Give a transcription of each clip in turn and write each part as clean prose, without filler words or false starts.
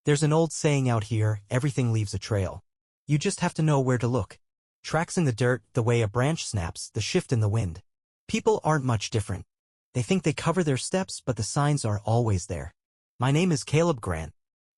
There's an old saying out here, everything leaves a trail. You just have to know where to look. Tracks in the dirt, the way a branch snaps, the shift in the wind. People aren't much different. They think they cover their steps, but the signs are always there. My name is Caleb Grant.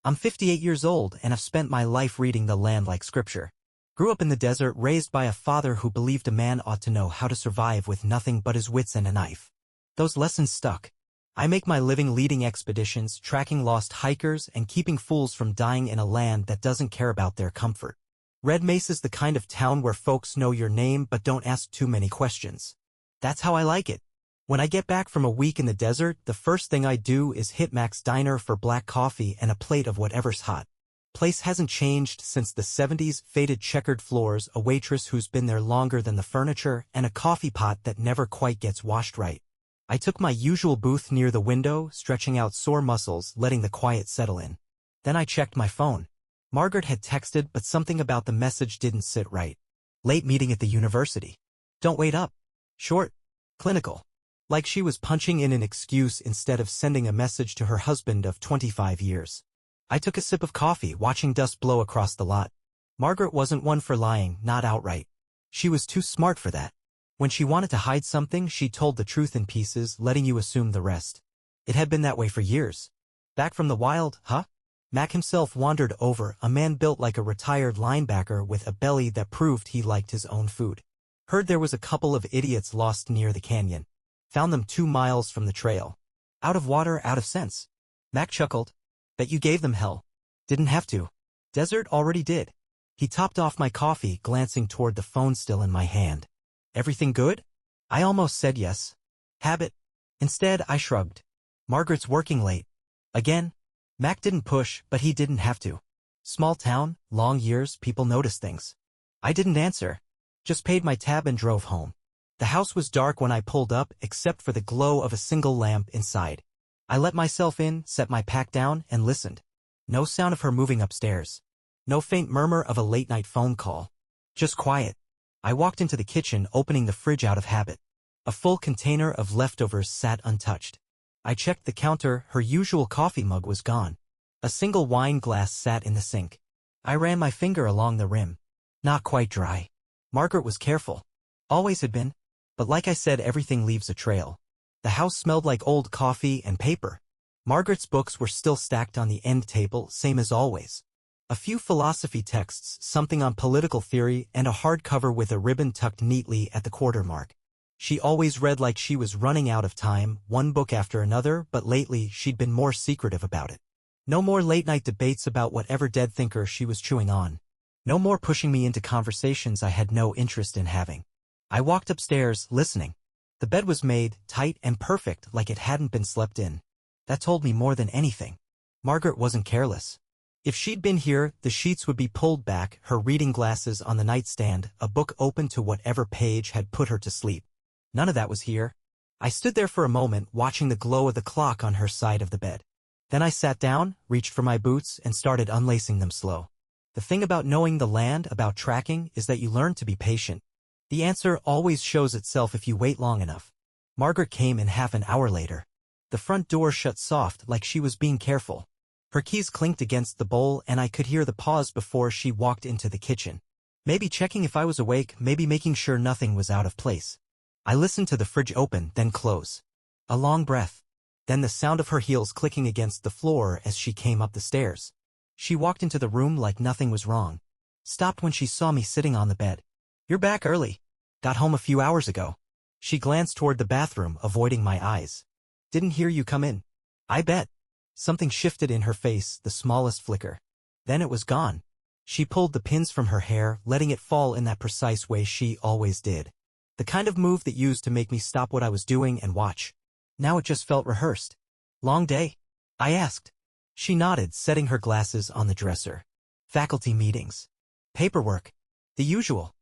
I'm 58 years old and I've spent my life reading the land like scripture. Grew up in the desert, raised by a father who believed a man ought to know how to survive with nothing but his wits and a knife. Those lessons stuck. I make my living leading expeditions, tracking lost hikers, and keeping fools from dying in a land that doesn't care about their comfort. Red Mesa's the kind of town where folks know your name but don't ask too many questions. That's how I like it. When I get back from a week in the desert, the first thing I do is hit Mac's Diner for black coffee and a plate of whatever's hot. Place hasn't changed since the 70s, faded checkered floors, a waitress who's been there longer than the furniture, and a coffee pot that never quite gets washed right. I took my usual booth near the window, stretching out sore muscles, letting the quiet settle in. Then I checked my phone. Margaret had texted, but something about the message didn't sit right. Late meeting at the university. Don't wait up. Short. Clinical. Like she was punching in an excuse instead of sending a message to her husband of 25 years. I took a sip of coffee, watching dust blow across the lot. Margaret wasn't one for lying, not outright. She was too smart for that. When she wanted to hide something, she told the truth in pieces, letting you assume the rest. It had been that way for years. Back from the wild, huh? Mac himself wandered over, a man built like a retired linebacker with a belly that proved he liked his own food. Heard there was a couple of idiots lost near the canyon. Found them 2 miles from the trail. Out of water, out of sense. Mac chuckled. Bet you gave them hell. Didn't have to. Desert already did. He topped off my coffee, glancing toward the phone still in my hand. Everything good? I almost said yes. Habit. Instead, I shrugged. Margaret's working late. Again? Mac didn't push, but he didn't have to. Small town, long years, people notice things. I didn't answer. Just paid my tab and drove home. The house was dark when I pulled up, except for the glow of a single lamp inside. I let myself in, set my pack down, and listened. No sound of her moving upstairs. No faint murmur of a late-night phone call. Just quiet. I walked into the kitchen, opening the fridge out of habit. A full container of leftovers sat untouched. I checked the counter, her usual coffee mug was gone. A single wine glass sat in the sink. I ran my finger along the rim. Not quite dry. Margaret was careful. Always had been. But like I said, everything leaves a trail. The house smelled like old coffee and paper. Margaret's books were still stacked on the end table, same as always. A few philosophy texts, something on political theory, and a hardcover with a ribbon tucked neatly at the quarter mark. She always read like she was running out of time, one book after another, but lately she'd been more secretive about it. No more late-night debates about whatever dead thinker she was chewing on. No more pushing me into conversations I had no interest in having. I walked upstairs, listening. The bed was made, tight and perfect, like it hadn't been slept in. That told me more than anything. Margaret wasn't careless. If she'd been here, the sheets would be pulled back, her reading glasses on the nightstand, a book open to whatever page had put her to sleep. None of that was here. I stood there for a moment, watching the glow of the clock on her side of the bed. Then I sat down, reached for my boots, and started unlacing them slow. The thing about knowing the land, about tracking, is that you learn to be patient. The answer always shows itself if you wait long enough. Margaret came in half an hour later. The front door shut soft, like she was being careful. Her keys clinked against the bowl, and I could hear the pause before she walked into the kitchen. Maybe checking if I was awake, maybe making sure nothing was out of place. I listened to the fridge open, then close. A long breath. Then the sound of her heels clicking against the floor as she came up the stairs. She walked into the room like nothing was wrong. Stopped when she saw me sitting on the bed. You're back early. Got home a few hours ago. She glanced toward the bathroom, avoiding my eyes. Didn't hear you come in. I bet. Something shifted in her face, the smallest flicker. Then it was gone. She pulled the pins from her hair, letting it fall in that precise way she always did. The kind of move that used to make me stop what I was doing and watch. Now it just felt rehearsed. Long day? I asked. She nodded, setting her glasses on the dresser. Faculty meetings. Paperwork. The usual.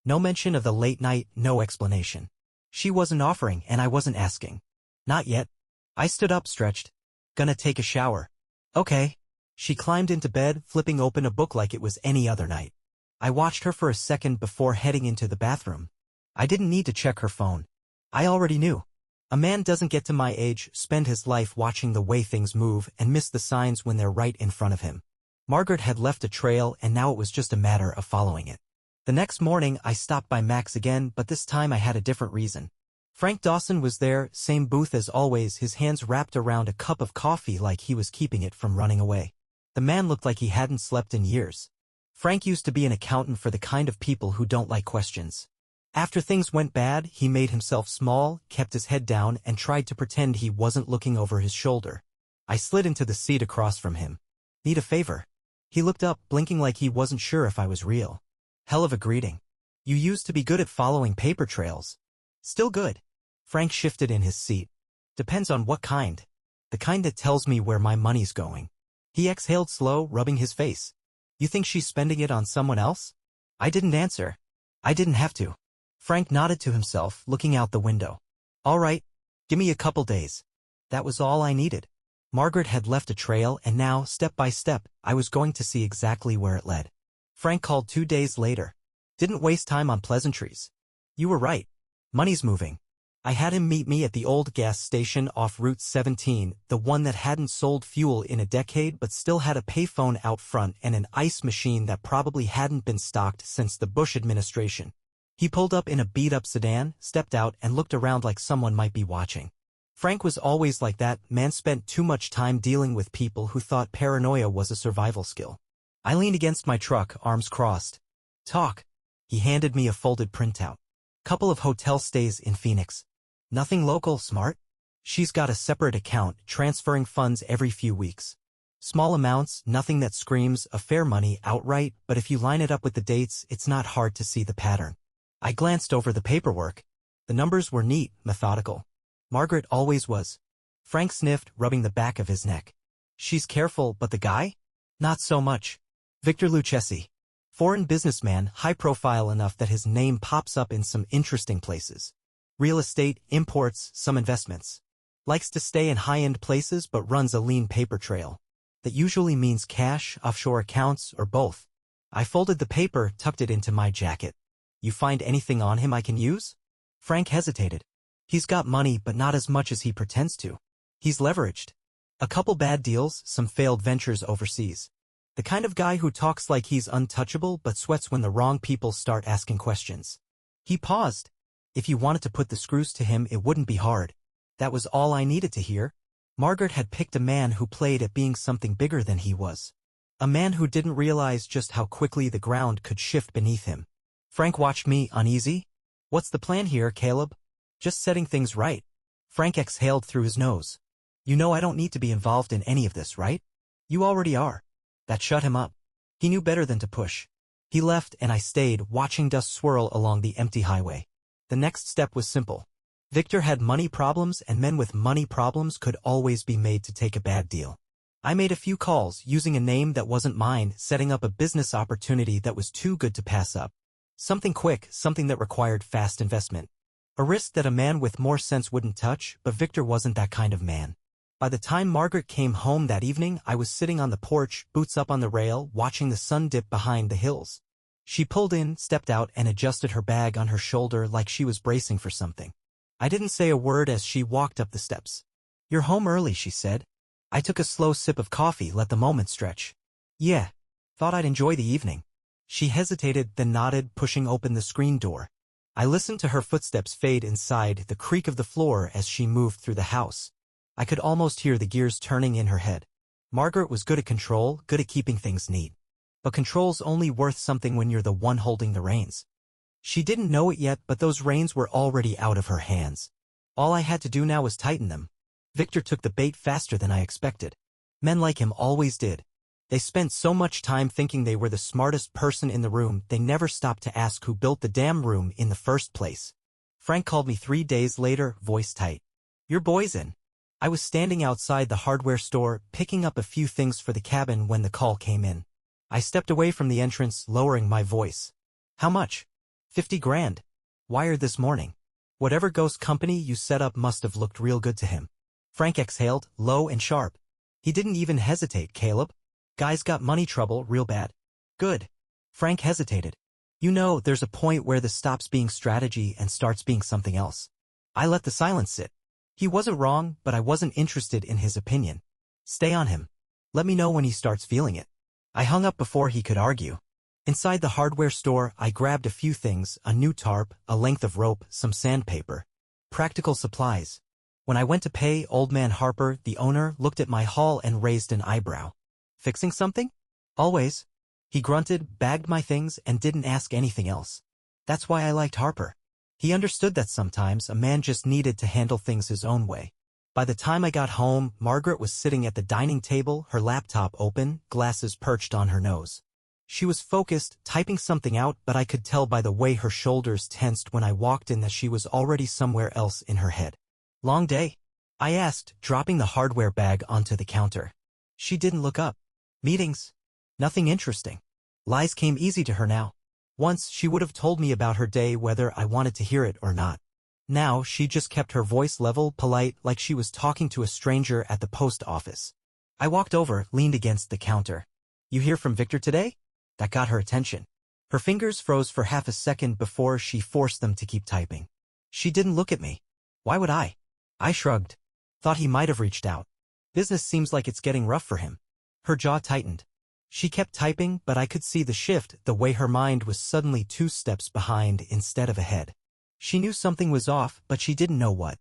No mention of the late night, no explanation. She wasn't offering, and I wasn't asking. Not yet. I stood up, stretched. Gonna take a shower. Okay. She climbed into bed, flipping open a book like it was any other night. I watched her for a second before heading into the bathroom. I didn't need to check her phone. I already knew. A man doesn't get to my age, spend his life watching the way things move, and miss the signs when they're right in front of him. Margaret had left a trail and now it was just a matter of following it. The next morning I stopped by Max again, but this time I had a different reason. Frank Dawson was there, same booth as always, his hands wrapped around a cup of coffee like he was keeping it from running away. The man looked like he hadn't slept in years. Frank used to be an accountant for the kind of people who don't like questions. After things went bad, he made himself small, kept his head down, and tried to pretend he wasn't looking over his shoulder. I slid into the seat across from him. Need a favor? He looked up, blinking like he wasn't sure if I was real. Hell of a greeting. You used to be good at following paper trails. Still good. Frank shifted in his seat. Depends on what kind. The kind that tells me where my money's going. He exhaled slow, rubbing his face. You think she's spending it on someone else? I didn't answer. I didn't have to. Frank nodded to himself, looking out the window. All right. Give me a couple days. That was all I needed. Margaret had left a trail and now, step by step, I was going to see exactly where it led. Frank called 2 days later. Didn't waste time on pleasantries. You were right. Money's moving. I had him meet me at the old gas station off Route 17, the one that hadn't sold fuel in a decade but still had a payphone out front and an ice machine that probably hadn't been stocked since the Bush administration. He pulled up in a beat-up sedan, stepped out, and looked around like someone might be watching. Frank was always like that. Man spent too much time dealing with people who thought paranoia was a survival skill. I leaned against my truck, arms crossed. Talk. He handed me a folded printout. Couple of hotel stays in Phoenix. Nothing local, smart. She's got a separate account, transferring funds every few weeks. Small amounts, nothing that screams affair money outright, but if you line it up with the dates, it's not hard to see the pattern. I glanced over the paperwork. The numbers were neat, methodical. Margaret always was. Frank sniffed, rubbing the back of his neck. She's careful, but the guy? Not so much. Victor Lucchesi. Foreign businessman, high profile enough that his name pops up in some interesting places. Real estate, imports, some investments. Likes to stay in high-end places but runs a lean paper trail. That usually means cash, offshore accounts, or both. I folded the paper, tucked it into my jacket. You find anything on him I can use? Frank hesitated. He's got money but not as much as he pretends to. He's leveraged. A couple bad deals, some failed ventures overseas. The kind of guy who talks like he's untouchable but sweats when the wrong people start asking questions. He paused. If you wanted to put the screws to him, it wouldn't be hard. That was all I needed to hear. Margaret had picked a man who played at being something bigger than he was. A man who didn't realize just how quickly the ground could shift beneath him. Frank watched me, uneasy. What's the plan here, Caleb? Just setting things right. Frank exhaled through his nose. You know I don't need to be involved in any of this, right? You already are. That shut him up. He knew better than to push. He left and I stayed, watching dust swirl along the empty highway. The next step was simple. Victor had money problems and men with money problems could always be made to take a bad deal. I made a few calls, using a name that wasn't mine, setting up a business opportunity that was too good to pass up. Something quick, something that required fast investment. A risk that a man with more sense wouldn't touch, but Victor wasn't that kind of man. By the time Margaret came home that evening, I was sitting on the porch, boots up on the rail, watching the sun dip behind the hills. She pulled in, stepped out, and adjusted her bag on her shoulder like she was bracing for something. I didn't say a word as she walked up the steps. You're home early, she said. I took a slow sip of coffee, let the moment stretch. Yeah. Thought I'd enjoy the evening. She hesitated, then nodded, pushing open the screen door. I listened to her footsteps fade inside, the creak of the floor as she moved through the house. I could almost hear the gears turning in her head. Margaret was good at control, good at keeping things neat. But control's only worth something when you're the one holding the reins. She didn't know it yet, but those reins were already out of her hands. All I had to do now was tighten them. Victor took the bait faster than I expected. Men like him always did. They spent so much time thinking they were the smartest person in the room, they never stopped to ask who built the damn room in the first place. Frank called me 3 days later, voice tight. Your boy's in. I was standing outside the hardware store, picking up a few things for the cabin when the call came in. I stepped away from the entrance, lowering my voice. How much? 50 grand. Wired this morning. Whatever ghost company you set up must have looked real good to him. Frank exhaled, low and sharp. He didn't even hesitate, Caleb. Guy's got money trouble, real bad. Good. Frank hesitated. You know, there's a point where this stops being strategy and starts being something else. I let the silence sit. He wasn't wrong, but I wasn't interested in his opinion. Stay on him. Let me know when he starts feeling it. I hung up before he could argue. Inside the hardware store, I grabbed a few things, a new tarp, a length of rope, some sandpaper. Practical supplies. When I went to pay, Old Man Harper, the owner, looked at my haul and raised an eyebrow. Fixing something? Always. He grunted, bagged my things, and didn't ask anything else. That's why I liked Harper. He understood that sometimes a man just needed to handle things his own way. By the time I got home, Margaret was sitting at the dining table, her laptop open, glasses perched on her nose. She was focused, typing something out, but I could tell by the way her shoulders tensed when I walked in that she was already somewhere else in her head. Long day? I asked, dropping the hardware bag onto the counter. She didn't look up. Meetings? Nothing interesting. Lies came easy to her now. Once, she would have told me about her day whether I wanted to hear it or not. Now, she just kept her voice level, polite, like she was talking to a stranger at the post office. I walked over, leaned against the counter. You hear from Victor today? That got her attention. Her fingers froze for half a second before she forced them to keep typing. She didn't look at me. Why would I? I shrugged. Thought he might have reached out. Business seems like it's getting rough for him. Her jaw tightened. She kept typing, but I could see the shift, the way her mind was suddenly 2 steps behind instead of ahead. She knew something was off, but she didn't know what.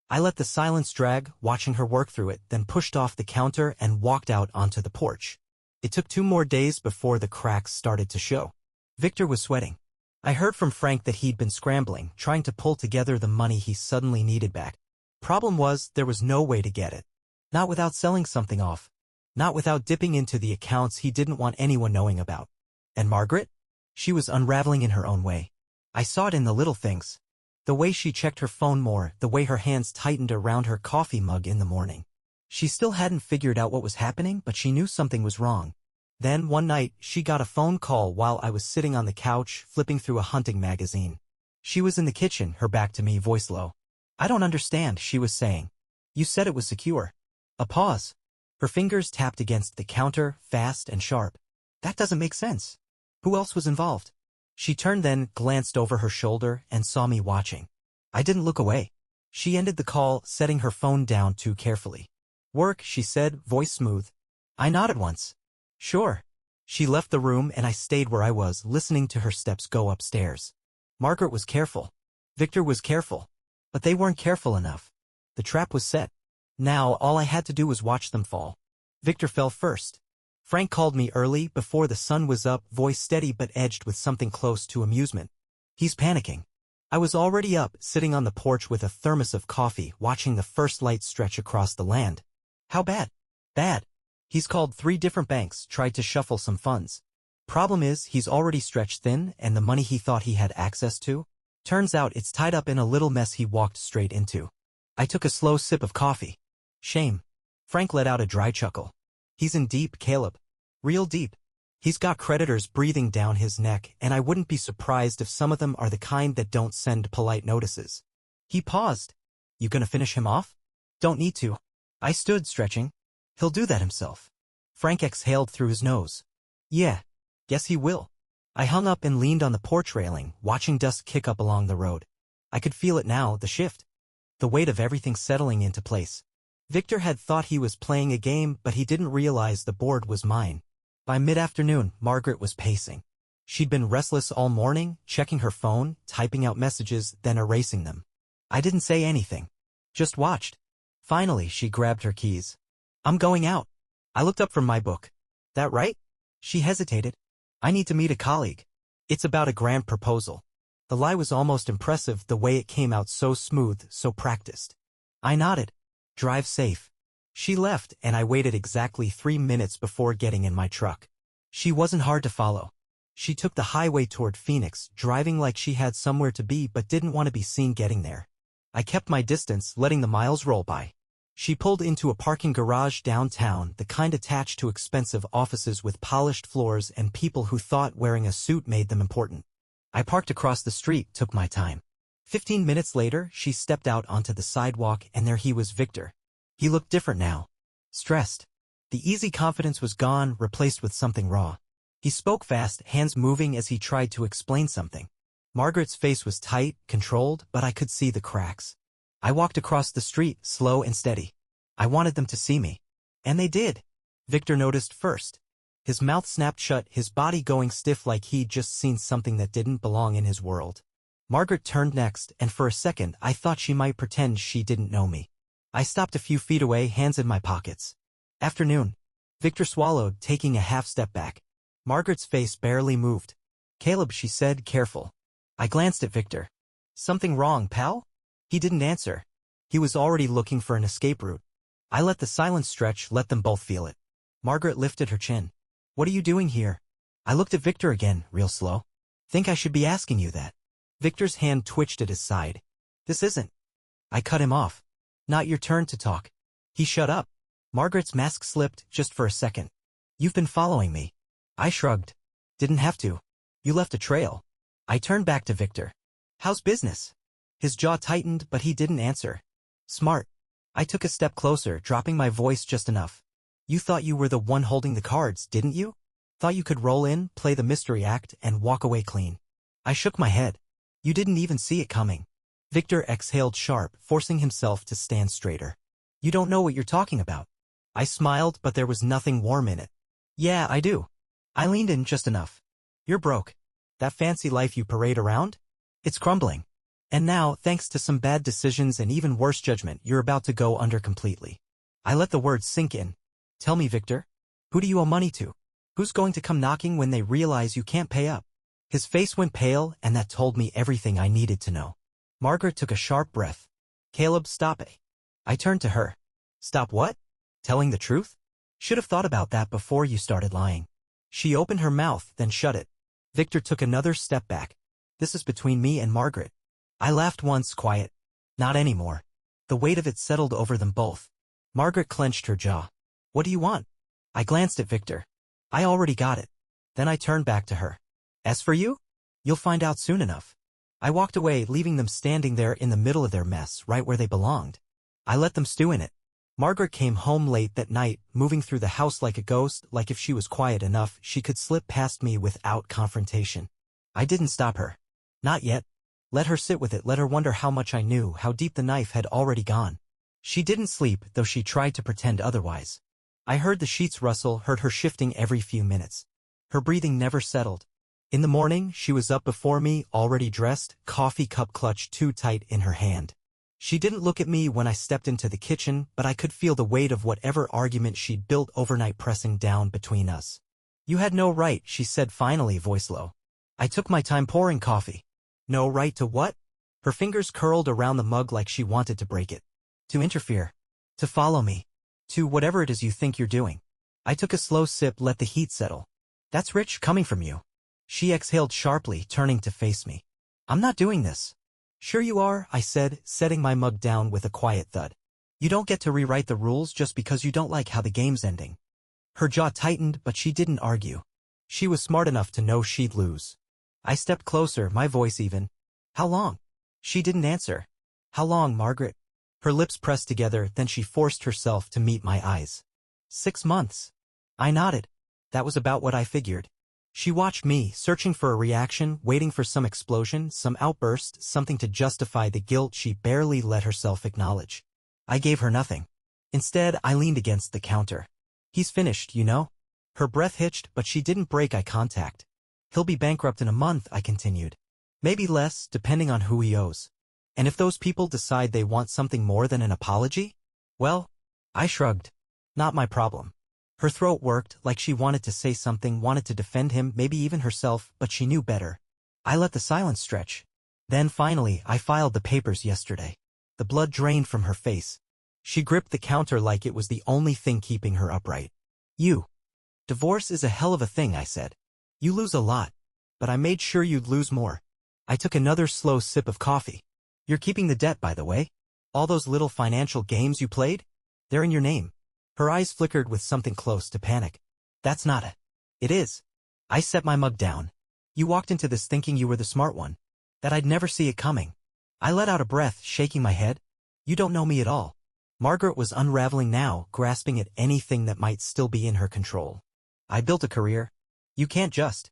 I let the silence drag, watching her work through it, then pushed off the counter and walked out onto the porch. It took 2 more days before the cracks started to show. Victor was sweating. I heard from Frank that he'd been scrambling, trying to pull together the money he suddenly needed back. Problem was, there was no way to get it. Not without selling something off. Not without dipping into the accounts he didn't want anyone knowing about. And Margaret? She was unraveling in her own way. I saw it in the little things. The way she checked her phone more, the way her hands tightened around her coffee mug in the morning. She still hadn't figured out what was happening, but she knew something was wrong. Then, one night, she got a phone call while I was sitting on the couch, flipping through a hunting magazine. She was in the kitchen, her back to me, voice low. I don't understand, she was saying. You said it was secure. A pause. Her fingers tapped against the counter, fast and sharp. That doesn't make sense. Who else was involved? She turned then, glanced over her shoulder, and saw me watching. I didn't look away. She ended the call, setting her phone down too carefully. Work, she said, voice smooth. I nodded once. Sure. She left the room and I stayed where I was, listening to her steps go upstairs. Margaret was careful. Victor was careful. But they weren't careful enough. The trap was set. Now, all I had to do was watch them fall. Victor fell first. Frank called me early, before the sun was up, voice steady but edged with something close to amusement. He's panicking. I was already up, sitting on the porch with a thermos of coffee, watching the first light stretch across the land. How bad? Bad. He's called 3 different banks, tried to shuffle some funds. Problem is, he's already stretched thin, and the money he thought he had access to? Turns out it's tied up in a little mess he walked straight into. I took a slow sip of coffee. Shame. Frank let out a dry chuckle. He's in deep, Caleb. Real deep. He's got creditors breathing down his neck, and I wouldn't be surprised if some of them are the kind that don't send polite notices. He paused. You gonna finish him off? Don't need to. I stood, stretching. He'll do that himself. Frank exhaled through his nose. Yeah. Guess he will. I hung up and leaned on the porch railing, watching dust kick up along the road. I could feel it now, the shift. The weight of everything settling into place. Victor had thought he was playing a game, but he didn't realize the board was mine. By mid-afternoon, Margaret was pacing. She'd been restless all morning, checking her phone, typing out messages, then erasing them. I didn't say anything. Just watched. Finally, she grabbed her keys. I'm going out. I looked up from my book. That right? She hesitated. I need to meet a colleague. It's about a grand proposal. The lie was almost impressive, the way it came out so smooth, so practiced. I nodded. Drive safe. She left, and I waited exactly 3 minutes before getting in my truck. She wasn't hard to follow. She took the highway toward Phoenix, driving like she had somewhere to be but didn't want to be seen getting there. I kept my distance, letting the miles roll by. She pulled into a parking garage downtown, the kind attached to expensive offices with polished floors and people who thought wearing a suit made them important. I parked across the street, took my time. 15 minutes later, she stepped out onto the sidewalk, and there he was, Victor. He looked different now. Stressed. The easy confidence was gone, replaced with something raw. He spoke fast, hands moving as he tried to explain something. Margaret's face was tight, controlled, but I could see the cracks. I walked across the street, slow and steady. I wanted them to see me. And they did. Victor noticed first. His mouth snapped shut, his body going stiff like he'd just seen something that didn't belong in his world. Margaret turned next, and for a second I thought she might pretend she didn't know me. I stopped a few feet away, hands in my pockets. Afternoon. Victor swallowed, taking a half step back. Margaret's face barely moved. Caleb, she said, careful. I glanced at Victor. Something wrong, pal? He didn't answer. He was already looking for an escape route. I let the silence stretch, let them both feel it. Margaret lifted her chin. What are you doing here? I looked at Victor again, real slow. Think I should be asking you that. Victor's hand twitched at his side. This isn't. I cut him off. Not your turn to talk. He shut up. Margaret's mask slipped, just for a second. You've been following me. I shrugged. Didn't have to. You left a trail. I turned back to Victor. How's business? His jaw tightened, but he didn't answer. Smart. I took a step closer, dropping my voice just enough. You thought you were the one holding the cards, didn't you? Thought you could roll in, play the mystery act, and walk away clean. I shook my head. You didn't even see it coming. Victor exhaled sharp, forcing himself to stand straighter. You don't know what you're talking about. I smiled, but there was nothing warm in it. Yeah, I do. I leaned in just enough. You're broke. That fancy life you parade around? It's crumbling. And now, thanks to some bad decisions and even worse judgment, you're about to go under completely. I let the words sink in. Tell me, Victor. Who do you owe money to? Who's going to come knocking when they realize you can't pay up? His face went pale, and that told me everything I needed to know. Margaret took a sharp breath. Caleb, stop it. I turned to her. Stop what? Telling the truth? Should have thought about that before you started lying. She opened her mouth, then shut it. Victor took another step back. This is between me and Margaret. I laughed once, quiet. Not anymore. The weight of it settled over them both. Margaret clenched her jaw. What do you want? I glanced at Victor. I already got it. Then I turned back to her. As for you? You'll find out soon enough. I walked away, leaving them standing there in the middle of their mess, right where they belonged. I let them stew in it. Margaret came home late that night, moving through the house like a ghost, like if she was quiet enough, she could slip past me without confrontation. I didn't stop her. Not yet. Let her sit with it, let her wonder how much I knew, how deep the knife had already gone. She didn't sleep, though she tried to pretend otherwise. I heard the sheets rustle, heard her shifting every few minutes. Her breathing never settled. In the morning, she was up before me, already dressed, coffee cup clutched too tight in her hand. She didn't look at me when I stepped into the kitchen, but I could feel the weight of whatever argument she'd built overnight pressing down between us. You had no right, she said finally, voice low. I took my time pouring coffee. No right to what? Her fingers curled around the mug like she wanted to break it. To interfere. To follow me. To whatever it is you think you're doing. I took a slow sip, let the heat settle. That's rich coming from you. She exhaled sharply, turning to face me. I'm not doing this. Sure you are, I said, setting my mug down with a quiet thud. You don't get to rewrite the rules just because you don't like how the game's ending. Her jaw tightened, but she didn't argue. She was smart enough to know she'd lose. I stepped closer, my voice even. How long? She didn't answer. How long, Margaret? Her lips pressed together, then she forced herself to meet my eyes. 6 months. I nodded. That was about what I figured. She watched me, searching for a reaction, waiting for some explosion, some outburst, something to justify the guilt she barely let herself acknowledge. I gave her nothing. Instead, I leaned against the counter. He's finished, you know? Her breath hitched, but she didn't break eye contact. He'll be bankrupt in a month, I continued. Maybe less, depending on who he owes. And if those people decide they want something more than an apology? Well, I shrugged. Not my problem. Her throat worked, like she wanted to say something, wanted to defend him, maybe even herself, but she knew better. I let the silence stretch. Then finally, I filed the papers yesterday. The blood drained from her face. She gripped the counter like it was the only thing keeping her upright. You. Divorce is a hell of a thing, I said. You lose a lot. But I made sure you'd lose more. I took another slow sip of coffee. You're keeping the debt, by the way. All those little financial games you played? They're in your name. Her eyes flickered with something close to panic. That's not it. It is. I set my mug down. You walked into this thinking you were the smart one. That I'd never see it coming. I let out a breath, shaking my head. You don't know me at all. Margaret was unraveling now, grasping at anything that might still be in her control. I built a career. You can't just.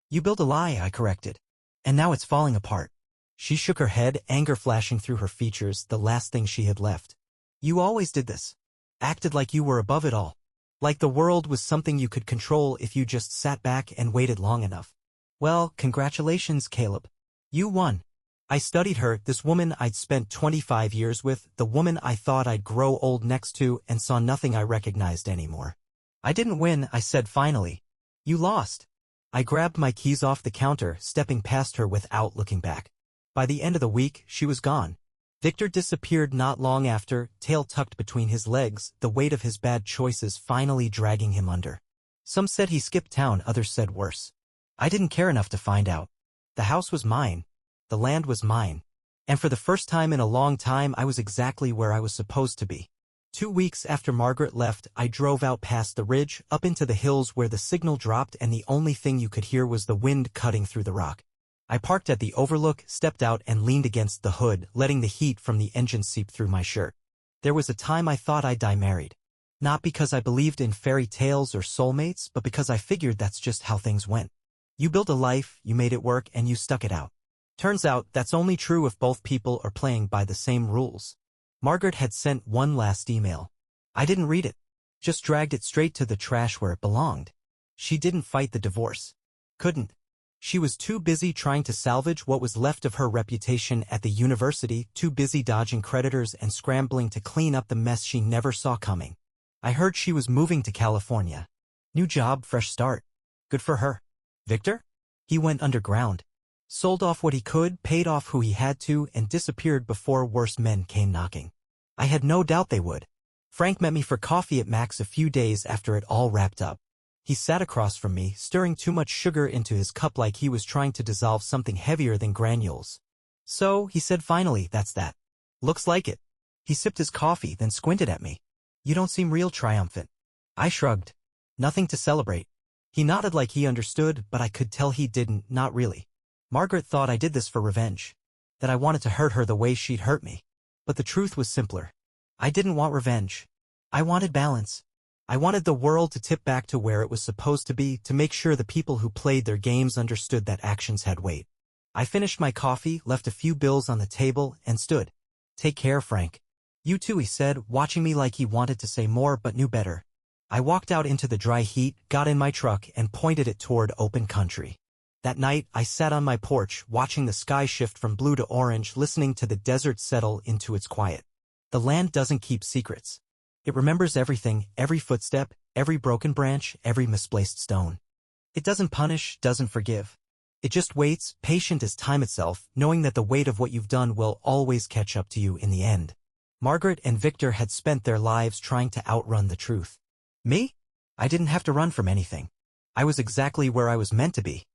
You built a lie, I corrected. And now it's falling apart. She shook her head, anger flashing through her features, the last thing she had left. You always did this. Acted like you were above it all. Like the world was something you could control if you just sat back and waited long enough. Well, congratulations, Caleb. You won. I studied her, this woman I'd spent 25 years with, the woman I thought I'd grow old next to, and saw nothing I recognized anymore. I didn't win, I said finally. You lost. I grabbed my keys off the counter, stepping past her without looking back. By the end of the week, she was gone. Victor disappeared not long after, tail tucked between his legs, the weight of his bad choices finally dragging him under. Some said he skipped town, others said worse. I didn't care enough to find out. The house was mine. The land was mine. And for the first time in a long time, I was exactly where I was supposed to be. 2 weeks after Margaret left, I drove out past the ridge, up into the hills where the signal dropped and the only thing you could hear was the wind cutting through the rock. I parked at the overlook, stepped out and leaned against the hood, letting the heat from the engine seep through my shirt. There was a time I thought I'd die married. Not because I believed in fairy tales or soulmates, but because I figured that's just how things went. You built a life, you made it work, and you stuck it out. Turns out, that's only true if both people are playing by the same rules. Margaret had sent one last email. I didn't read it. Just dragged it straight to the trash where it belonged. She didn't fight the divorce. Couldn't. She was too busy trying to salvage what was left of her reputation at the university, too busy dodging creditors and scrambling to clean up the mess she never saw coming. I heard she was moving to California. New job, fresh start. Good for her. Victor? He went underground. Sold off what he could, paid off who he had to, and disappeared before worse men came knocking. I had no doubt they would. Frank met me for coffee at Mac's a few days after it all wrapped up. He sat across from me, stirring too much sugar into his cup like he was trying to dissolve something heavier than granules. So, he said finally, that's that. Looks like it. He sipped his coffee, then squinted at me. You don't seem real triumphant. I shrugged. Nothing to celebrate. He nodded like he understood, but I could tell he didn't, not really. Margaret thought I did this for revenge. That I wanted to hurt her the way she'd hurt me. But the truth was simpler. I didn't want revenge. I wanted balance. I wanted the world to tip back to where it was supposed to be, to make sure the people who played their games understood that actions had weight. I finished my coffee, left a few bills on the table, and stood. Take care, Frank. You too, he said, watching me like he wanted to say more but knew better. I walked out into the dry heat, got in my truck, and pointed it toward open country. That night, I sat on my porch, watching the sky shift from blue to orange, listening to the desert settle into its quiet. The land doesn't keep secrets. It remembers everything, every footstep, every broken branch, every misplaced stone. It doesn't punish, doesn't forgive. It just waits, patient as time itself, knowing that the weight of what you've done will always catch up to you in the end. Margaret and Victor had spent their lives trying to outrun the truth. Me? I didn't have to run from anything. I was exactly where I was meant to be.